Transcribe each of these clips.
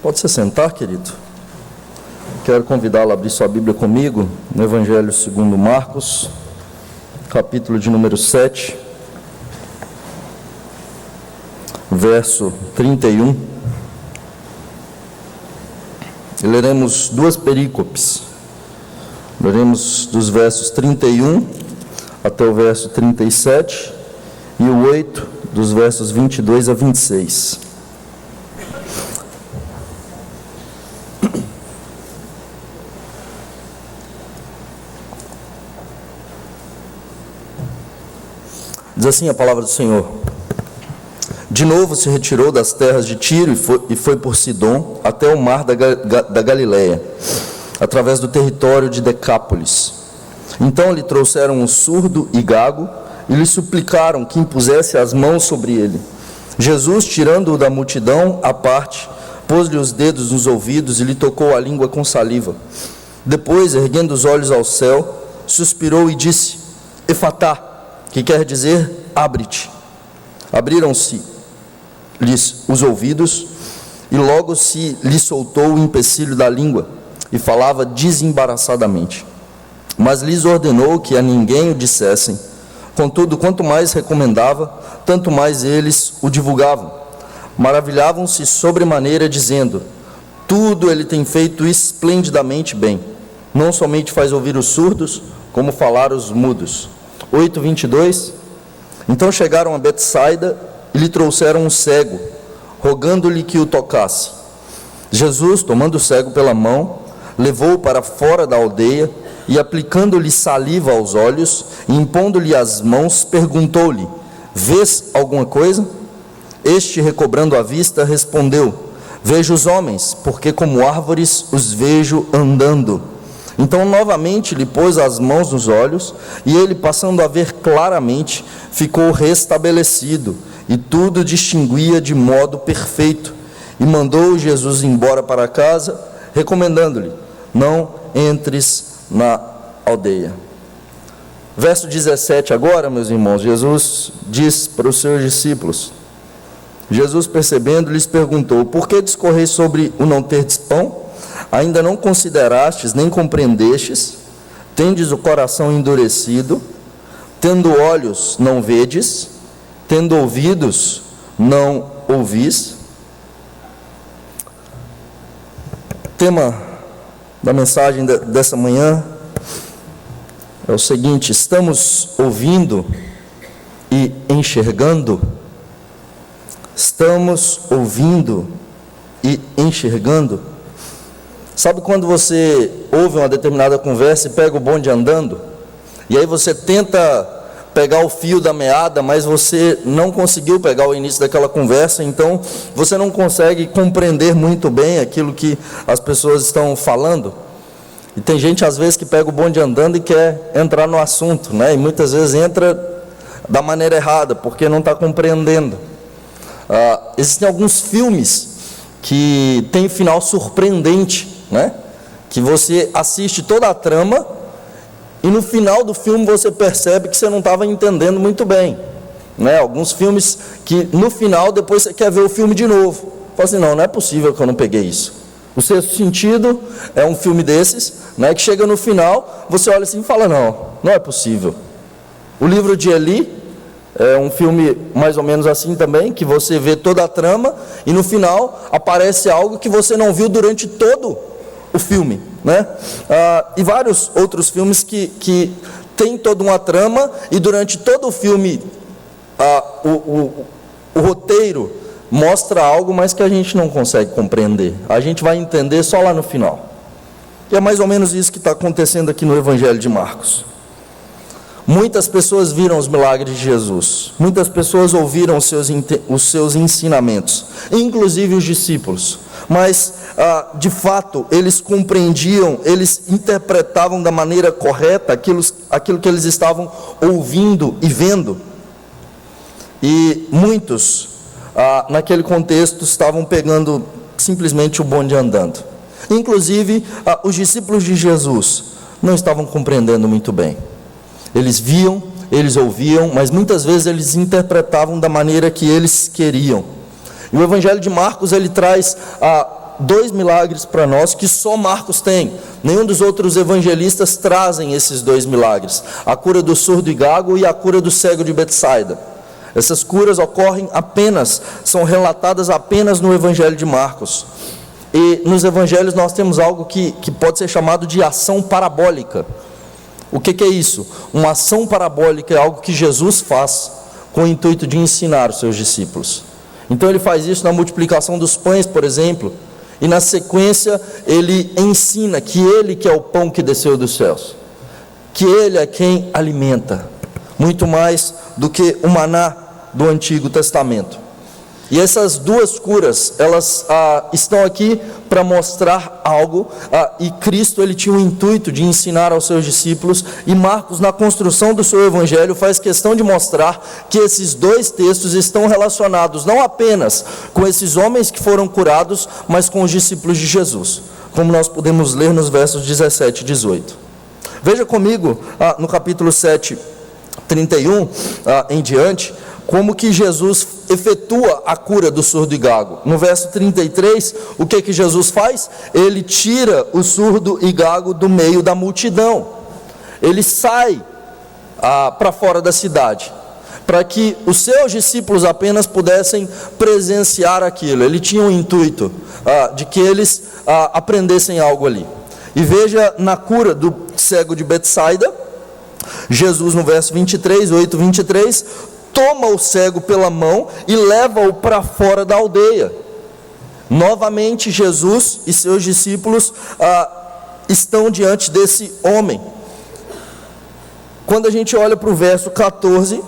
Pode se sentar, querido. Quero convidá-lo a abrir sua Bíblia comigo no Evangelho segundo Marcos, capítulo de número 7, verso 31. E leremos duas perícopes. Leremos dos versos 31 até o verso 37 e o 8, dos versos 22 a 26. Diz assim a palavra do Senhor: De novo se retirou das terras de Tiro e foi por Sidom até o mar da Galileia, através do território de Decápolis. Então lhe trouxeram um surdo e gago e lhe suplicaram que impusesse as mãos sobre ele. Jesus, tirando-o da multidão à parte, pôs-lhe os dedos nos ouvidos e lhe tocou a língua com saliva. Depois, erguendo os olhos ao céu, suspirou e disse: Efatá, que quer dizer, abre-te. Abriram-se-lhes os ouvidos, e logo se lhe soltou o empecilho da língua, e falava desembaraçadamente. Mas lhes ordenou que a ninguém o dissessem. Contudo, quanto mais recomendava, tanto mais eles o divulgavam. Maravilhavam-se sobremaneira, dizendo: Tudo ele tem feito esplendidamente bem. Não somente faz ouvir os surdos, como falar os mudos. 8:22. Então chegaram a Betsaida e lhe trouxeram um cego, rogando-lhe que o tocasse. Jesus, tomando o cego pela mão, levou-o para fora da aldeia e, aplicando-lhe saliva aos olhos e impondo-lhe as mãos, perguntou-lhe: Vês alguma coisa? Este, recobrando a vista, respondeu: Vejo os homens, porque como árvores os vejo andando. Então novamente lhe pôs as mãos nos olhos, e ele, passando a ver claramente, ficou restabelecido, e tudo distinguia de modo perfeito. E mandou Jesus embora para casa, recomendando-lhe: Não entres na aldeia. Verso 17 agora, meus irmãos, Jesus diz para os seus discípulos. Jesus, percebendo, lhes perguntou: Por que discorreis sobre o não terdes pão? Ainda não considerastes, nem compreendestes? Tendes o coração endurecido? Tendo olhos, não vedes? Tendo ouvidos, não ouvis? O tema da mensagem dessa manhã é o seguinte: estamos ouvindo e enxergando? Estamos ouvindo e enxergando? Sabe quando você ouve uma determinada conversa e pega o bonde andando? E aí você tenta pegar o fio da meada, mas você não conseguiu pegar o início daquela conversa, então você não consegue compreender muito bem aquilo que as pessoas estão falando. E tem gente às vezes que pega o bonde andando e quer entrar no assunto, né? E muitas vezes entra da maneira errada, porque não está compreendendo. Existem alguns filmes que têm final surpreendente, né? Que você assiste toda a trama e no final do filme você percebe que você não estava entendendo muito bem, né? Alguns filmes que no final depois você quer ver o filme de novo. Fala assim: não é possível que eu não peguei isso. O Sexto Sentido é um filme desses, né? Que chega no final, você olha assim e fala: não é possível. O Livro de Eli é um filme mais ou menos assim também, que você vê toda a trama e no final aparece algo que você não viu durante todo o filme, né? E vários outros filmes que tem toda uma trama e durante todo o filme o roteiro mostra algo, mas que a gente não consegue compreender. A gente vai entender só lá no final. E é mais ou menos isso que está acontecendo aqui no Evangelho de Marcos. Muitas pessoas viram os milagres de Jesus, muitas pessoas ouviram os seus ensinamentos, inclusive os discípulos, mas de fato eles compreendiam, eles interpretavam da maneira correta aquilo que eles estavam ouvindo e vendo. E muitos naquele contexto estavam pegando simplesmente o bonde andando. Inclusive os discípulos de Jesus não estavam compreendendo muito bem. Eles viam, eles ouviam, mas muitas vezes eles interpretavam da maneira que eles queriam. E o Evangelho de Marcos, ele traz dois milagres para nós que só Marcos tem. Nenhum dos outros evangelistas trazem esses dois milagres: a cura do surdo e gago e a cura do cego de Betsaida. Essas curas são relatadas apenas no evangelho de Marcos. E nos evangelhos nós temos algo que pode ser chamado de ação parabólica. O que é isso? Uma ação parabólica é algo que Jesus faz com o intuito de ensinar os seus discípulos. Então ele faz isso na multiplicação dos pães, por exemplo, e na sequência ele ensina que ele que é o pão que desceu dos céus, que ele é quem alimenta, muito mais do que o maná do Antigo Testamento. E essas duas curas, elas estão aqui para mostrar algo, e Cristo ele tinha o intuito de ensinar aos seus discípulos, e Marcos, na construção do seu evangelho, faz questão de mostrar que esses dois textos estão relacionados não apenas com esses homens que foram curados, mas com os discípulos de Jesus, como nós podemos ler nos versos 17 e 18. Veja comigo no capítulo 7, 31 em diante, como que Jesus efetua a cura do surdo e gago. No verso 33, o que Jesus faz? Ele tira o surdo e gago do meio da multidão. Ele sai para fora da cidade, para que os seus discípulos apenas pudessem presenciar aquilo. Ele tinha o intuito de que eles aprendessem algo ali. E veja na cura do cego de Betsaida, Jesus no verso 23, 8:23, toma o cego pela mão e leva-o para fora da aldeia. Novamente Jesus e seus discípulos estão diante desse homem. Quando a gente olha para o verso 14,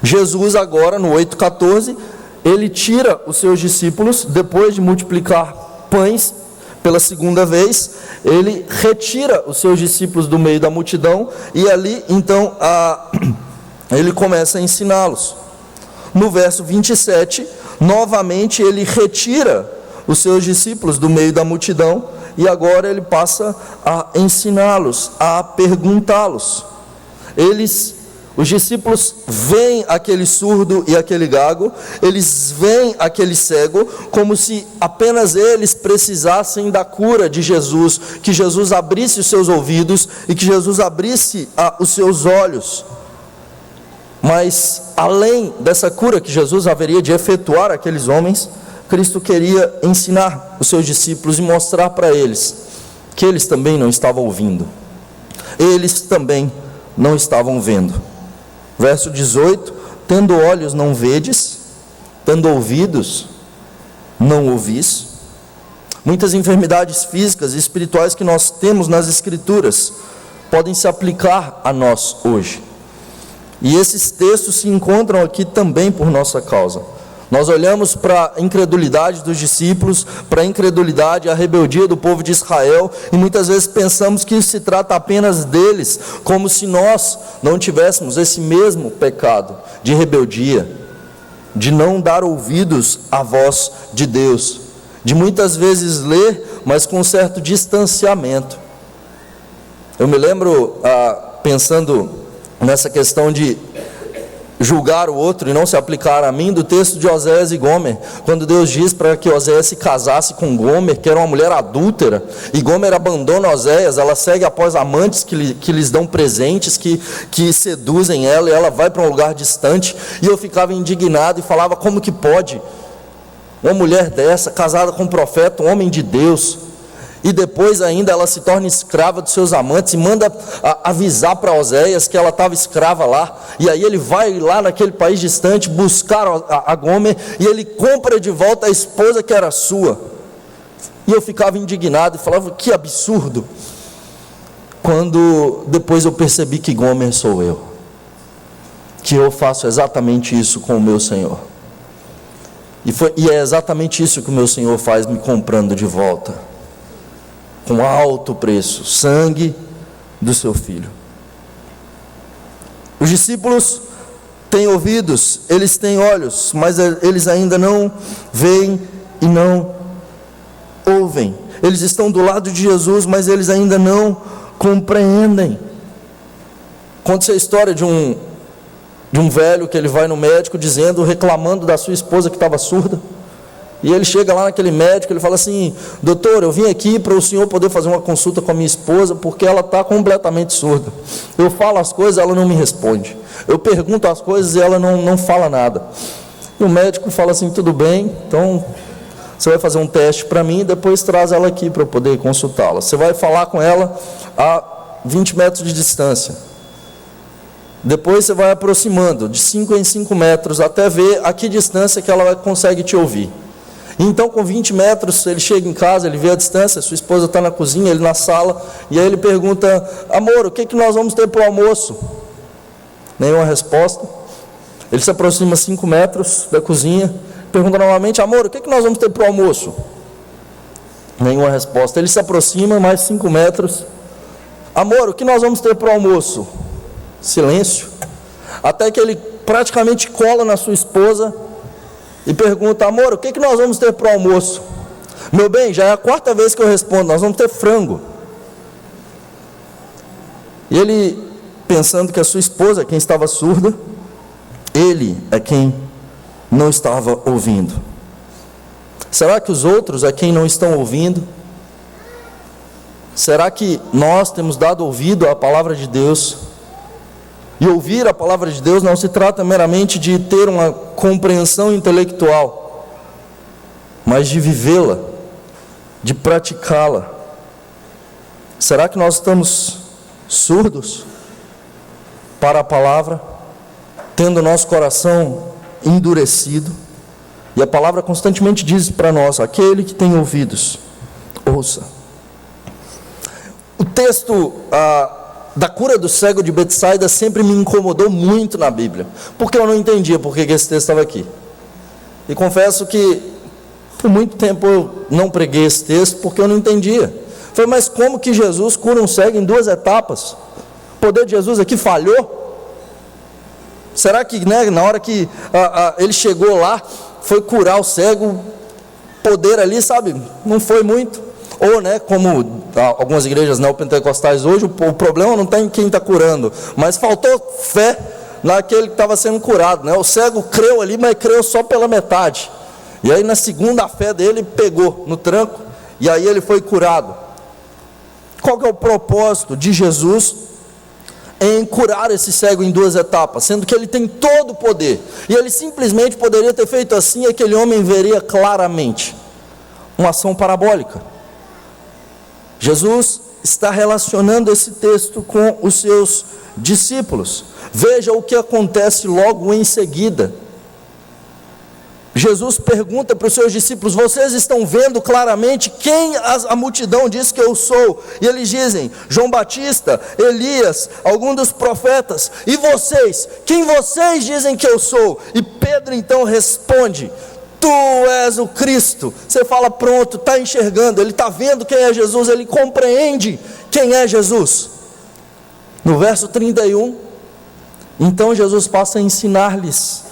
Jesus agora no 8:14, ele tira os seus discípulos, depois de multiplicar pães pela segunda vez, ele retira os seus discípulos do meio da multidão, e ali então ele começa a ensiná-los. No verso 27, novamente ele retira os seus discípulos do meio da multidão, e agora ele passa a ensiná-los, a perguntá-los. Os discípulos veem aquele surdo e aquele gago, eles veem aquele cego, como se apenas eles precisassem da cura de Jesus, que Jesus abrisse os seus ouvidos e que Jesus abrisse os seus olhos. Mas além dessa cura que Jesus haveria de efetuar aqueles homens, Cristo queria ensinar os seus discípulos e mostrar para eles que eles também não estavam ouvindo, eles também não estavam vendo. Verso 18: tendo olhos não vedes, tendo ouvidos não ouvis. Muitas enfermidades físicas e espirituais que nós temos nas Escrituras podem se aplicar a nós hoje. E esses textos se encontram aqui também por nossa causa. Nós olhamos para a incredulidade dos discípulos, para a incredulidade, a rebeldia do povo de Israel, e muitas vezes pensamos que isso se trata apenas deles, como se nós não tivéssemos esse mesmo pecado de rebeldia, de não dar ouvidos à voz de Deus, de muitas vezes ler, mas com um certo distanciamento. Eu me lembro, pensando nessa questão de julgar o outro e não se aplicar a mim, do texto de Oséias e Gomer, quando Deus diz para que Oséias se casasse com Gomer, que era uma mulher adúltera, e Gomer abandona Oséias, ela segue após amantes que lhes dão presentes, que seduzem ela, e ela vai para um lugar distante. E eu ficava indignado e falava: como que pode uma mulher dessa, casada com um profeta, um homem de Deus, e depois ainda ela se torna escrava dos seus amantes, e manda avisar para Oséias que ela estava escrava lá, e aí ele vai lá naquele país distante buscar a Gomer, e ele compra de volta a esposa que era sua. E eu ficava indignado e falava: que absurdo. Quando depois eu percebi que Gomer sou eu, que eu faço exatamente isso com o meu Senhor, e é exatamente isso que o meu Senhor faz, me comprando de volta com alto preço, sangue do seu Filho. Os discípulos têm ouvidos, eles têm olhos, mas eles ainda não veem e não ouvem. Eles estão do lado de Jesus, mas eles ainda não compreendem. Conta-se a história de um velho que ele vai no médico reclamando da sua esposa que estava surda. E ele chega lá naquele médico, ele fala assim: doutor, eu vim aqui para o senhor poder fazer uma consulta com a minha esposa, porque ela está completamente surda. Eu falo as coisas, ela não me responde. Eu pergunto as coisas e ela não fala nada. E o médico fala assim: tudo bem, então você vai fazer um teste para mim e depois traz ela aqui para eu poder consultá-la. Você vai falar com ela a 20 metros de distância. Depois você vai aproximando de 5 em 5 metros até ver a que distância que ela consegue te ouvir. Então, com 20 metros, ele chega em casa, ele vê a distância, sua esposa está na cozinha, ele na sala, e aí ele pergunta: amor, o que nós vamos ter para o almoço? Nenhuma resposta. Ele se aproxima 5 metros da cozinha, pergunta novamente: amor, o que nós vamos ter para o almoço? Nenhuma resposta. Ele se aproxima mais 5 metros: amor, o que nós vamos ter para o almoço? Silêncio. Até que ele praticamente cola na sua esposa e pergunta: amor, o que nós vamos ter para o almoço? Meu bem, já é a 4ª vez que eu respondo: nós vamos ter frango. E ele, pensando que a sua esposa é quem estava surda, ele é quem não estava ouvindo. Será que os outros é quem não estão ouvindo? Será que nós temos dado ouvido à palavra de Deus? E ouvir a palavra de Deus não se trata meramente de ter uma compreensão intelectual, mas de vivê-la, de praticá-la. Será que nós estamos surdos para a palavra, tendo nosso coração endurecido? E a palavra constantemente diz para nós: aquele que tem ouvidos, ouça. O texto da cura do cego de Betsaida sempre me incomodou muito na Bíblia, porque eu não entendia por que esse texto estava aqui. E confesso que por muito tempo eu não preguei esse texto porque eu não entendia. Falei: mas como que Jesus cura um cego em 2 etapas? O poder de Jesus aqui falhou? Será que, na hora que ele chegou lá, foi curar o cego, poder ali, sabe, não foi muito? Ou, como algumas igrejas neopentecostais hoje, o problema não está em quem está curando, mas faltou fé naquele que estava sendo curado, O cego creu ali, mas creu só pela metade. E aí na segunda a fé dele pegou no tranco, e aí ele foi curado. Qual que é o propósito de Jesus em curar esse cego em 2 etapas, sendo que ele tem todo o poder, e ele simplesmente poderia ter feito assim, e aquele homem veria claramente uma ação parabólica? Jesus está relacionando esse texto com os seus discípulos. Veja o que acontece logo em seguida. Jesus pergunta para os seus discípulos: vocês estão vendo claramente quem a multidão diz que eu sou? E eles dizem: João Batista, Elias, algum dos profetas. E vocês? Quem vocês dizem que eu sou? E Pedro então responde: tu és o Cristo. Você fala: pronto, está enxergando, ele está vendo quem é Jesus, ele compreende quem é Jesus. No verso 31, então Jesus passa a ensinar-lhes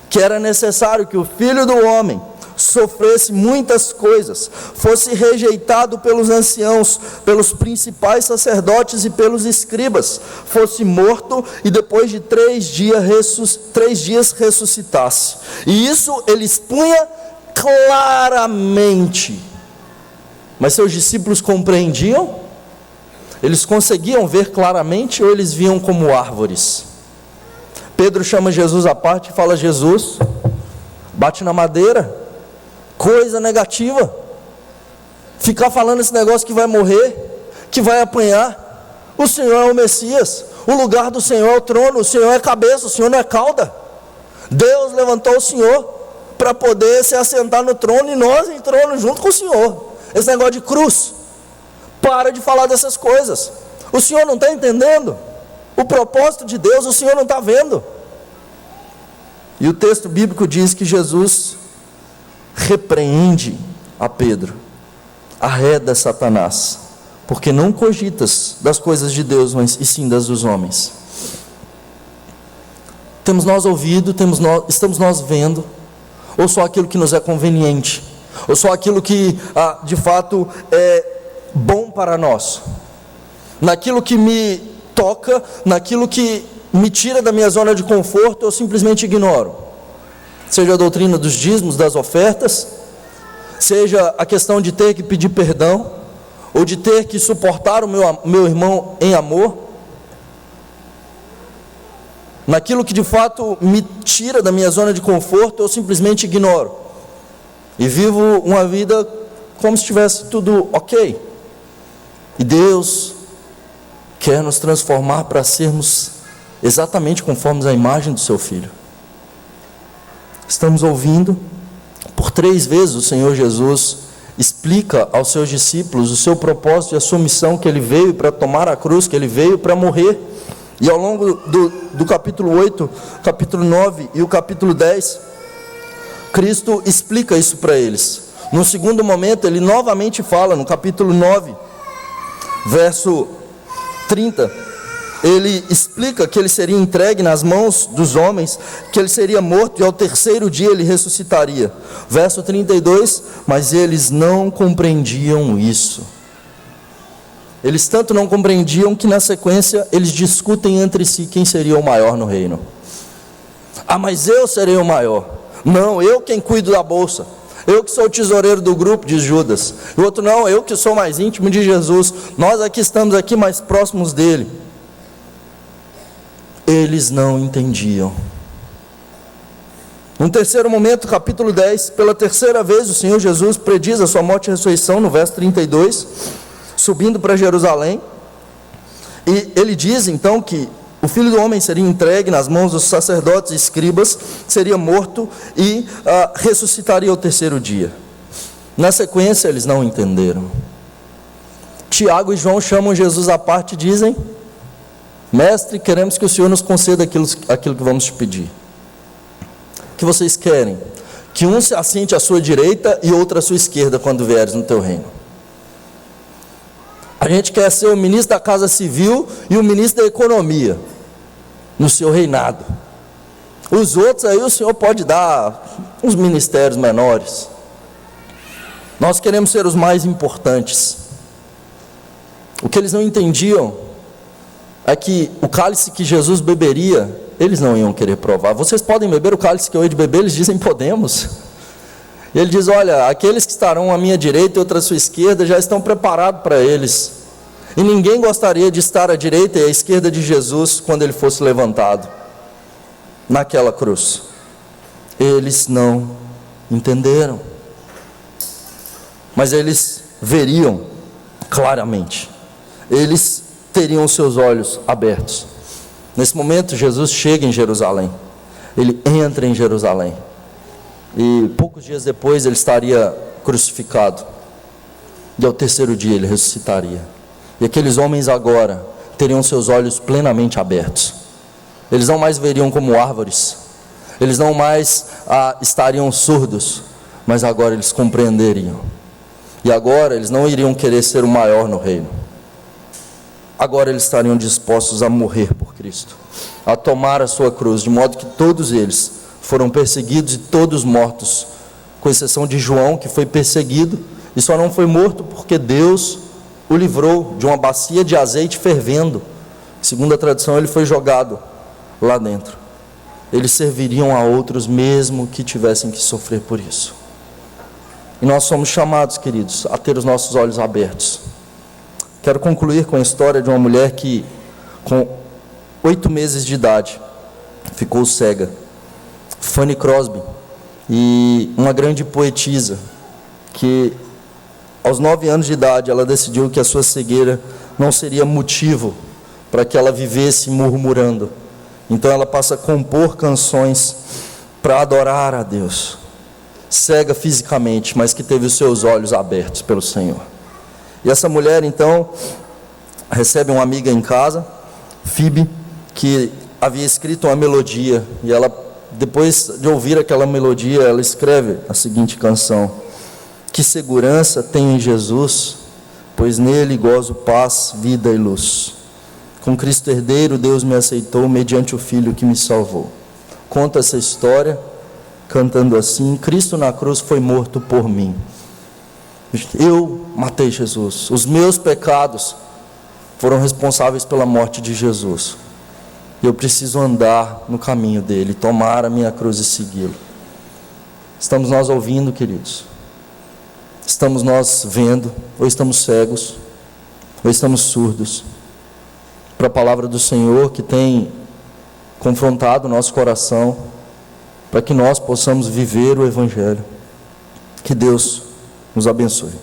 que era necessário que o Filho do Homem sofresse muitas coisas, fosse rejeitado pelos anciãos, pelos principais sacerdotes e pelos escribas, fosse morto e depois de 3 dias ressuscitasse. E isso ele expunha claramente. Mas seus discípulos compreendiam? Eles conseguiam ver claramente ou eles viam como árvores? Pedro chama Jesus à parte e fala: Jesus, bate na madeira, coisa negativa, ficar falando esse negócio que vai morrer, que vai apanhar. O Senhor é o Messias, o lugar do Senhor é o trono, o Senhor é cabeça, o Senhor não é cauda. Deus levantou o Senhor para poder se assentar no trono e nós em trono junto com o Senhor. Esse negócio de cruz, para de falar dessas coisas. O Senhor não está entendendo o propósito de Deus, o Senhor não está vendo. E o texto bíblico diz que Jesus repreende a Pedro: arreda Satanás, porque não cogitas das coisas de Deus, mas e sim das dos homens. Temos nós ouvido, estamos nós vendo, ou só aquilo que nos é conveniente, ou só aquilo que de fato é bom para nós, naquilo que me toca, naquilo que me tira da minha zona de conforto, eu simplesmente ignoro? Seja a doutrina dos dízimos, das ofertas, seja a questão de ter que pedir perdão, ou de ter que suportar o meu irmão em amor, naquilo que de fato me tira da minha zona de conforto, eu simplesmente ignoro, e vivo uma vida como se estivesse tudo ok. E Deus quer nos transformar para sermos exatamente conformes à imagem do seu Filho. Estamos ouvindo, por 3 vezes o Senhor Jesus explica aos seus discípulos o seu propósito e a sua missão, que Ele veio para tomar a cruz, que Ele veio para morrer. E ao longo do capítulo 8, capítulo 9 e o capítulo 10, Cristo explica isso para eles. No segundo momento, Ele novamente fala, no capítulo 9, verso 30, Ele explica que Ele seria entregue nas mãos dos homens, que Ele seria morto e ao terceiro dia Ele ressuscitaria. Verso 32, mas eles não compreendiam isso. Eles tanto não compreendiam que na sequência eles discutem entre si quem seria o maior no reino. Ah, mas eu serei o maior. Não, eu quem cuido da bolsa. Eu que sou o tesoureiro do grupo, diz Judas. O outro, não, eu que sou mais íntimo de Jesus. Nós aqui estamos aqui mais próximos dele. Eles não entendiam. Num terceiro momento, capítulo 10, pela terceira vez o Senhor Jesus prediz a sua morte e ressurreição, no verso 32, subindo para Jerusalém. E ele diz então que o Filho do Homem seria entregue nas mãos dos sacerdotes e escribas, seria morto e ressuscitaria ao terceiro dia. Na sequência, eles não entenderam. Tiago e João chamam Jesus à parte e dizem: Mestre, queremos que o Senhor nos conceda aquilo que vamos te pedir. O que vocês querem? Que um se assente à sua direita e outro à sua esquerda quando vieres no teu reino. A gente quer ser o ministro da Casa Civil e o ministro da Economia no seu reinado. Os outros aí o Senhor pode dar uns ministérios menores. Nós queremos ser os mais importantes. O que eles não entendiam é que o cálice que Jesus beberia, eles não iam querer provar. Vocês podem beber o cálice que eu hei de beber? Eles dizem: podemos. E ele diz: olha, aqueles que estarão à minha direita e outros à sua esquerda já estão preparados para eles. E ninguém gostaria de estar à direita e à esquerda de Jesus quando ele fosse levantado naquela cruz. Eles não entenderam, mas eles veriam claramente. Eles teriam seus olhos abertos. Nesse momento, Jesus chega em Jerusalém. Ele entra em Jerusalém. E poucos dias depois ele estaria crucificado. E ao terceiro dia ele ressuscitaria. E aqueles homens agora teriam seus olhos plenamente abertos. Eles não mais veriam como árvores. Eles não mais estariam surdos. Mas agora eles compreenderiam. E agora eles não iriam querer ser o maior no reino. Agora eles estariam dispostos a morrer por Cristo, a tomar a sua cruz, de modo que todos eles foram perseguidos e todos mortos, com exceção de João, que foi perseguido e só não foi morto porque Deus o livrou de uma bacia de azeite fervendo. Segundo a tradição, ele foi jogado lá dentro. Eles serviriam a outros mesmo que tivessem que sofrer por isso. E nós somos chamados, queridos, a ter os nossos olhos abertos. Quero concluir com a história de uma mulher que, com 8 meses de idade, ficou cega. Fanny Crosby, e uma grande poetisa, que aos 9 anos de idade ela decidiu que a sua cegueira não seria motivo para que ela vivesse murmurando. Então ela passa a compor canções para adorar a Deus, cega fisicamente, mas que teve os seus olhos abertos pelo Senhor. E essa mulher então recebe uma amiga em casa, Phoebe, que havia escrito uma melodia, e ela, depois de ouvir aquela melodia, ela escreve a seguinte canção: que segurança tenho em Jesus, pois nele gozo paz, vida e luz. Com Cristo herdeiro, Deus me aceitou mediante o Filho que me salvou. Conta essa história cantando assim: Cristo na cruz foi morto por mim. Eu matei Jesus. Os meus pecados foram responsáveis pela morte de Jesus. Eu preciso andar no caminho dele, tomar a minha cruz e segui-lo. Estamos nós ouvindo, queridos? Estamos nós vendo, ou estamos cegos, ou estamos surdos para a palavra do Senhor que tem confrontado o nosso coração, para que nós possamos viver o Evangelho. Que Deus nos abençoe.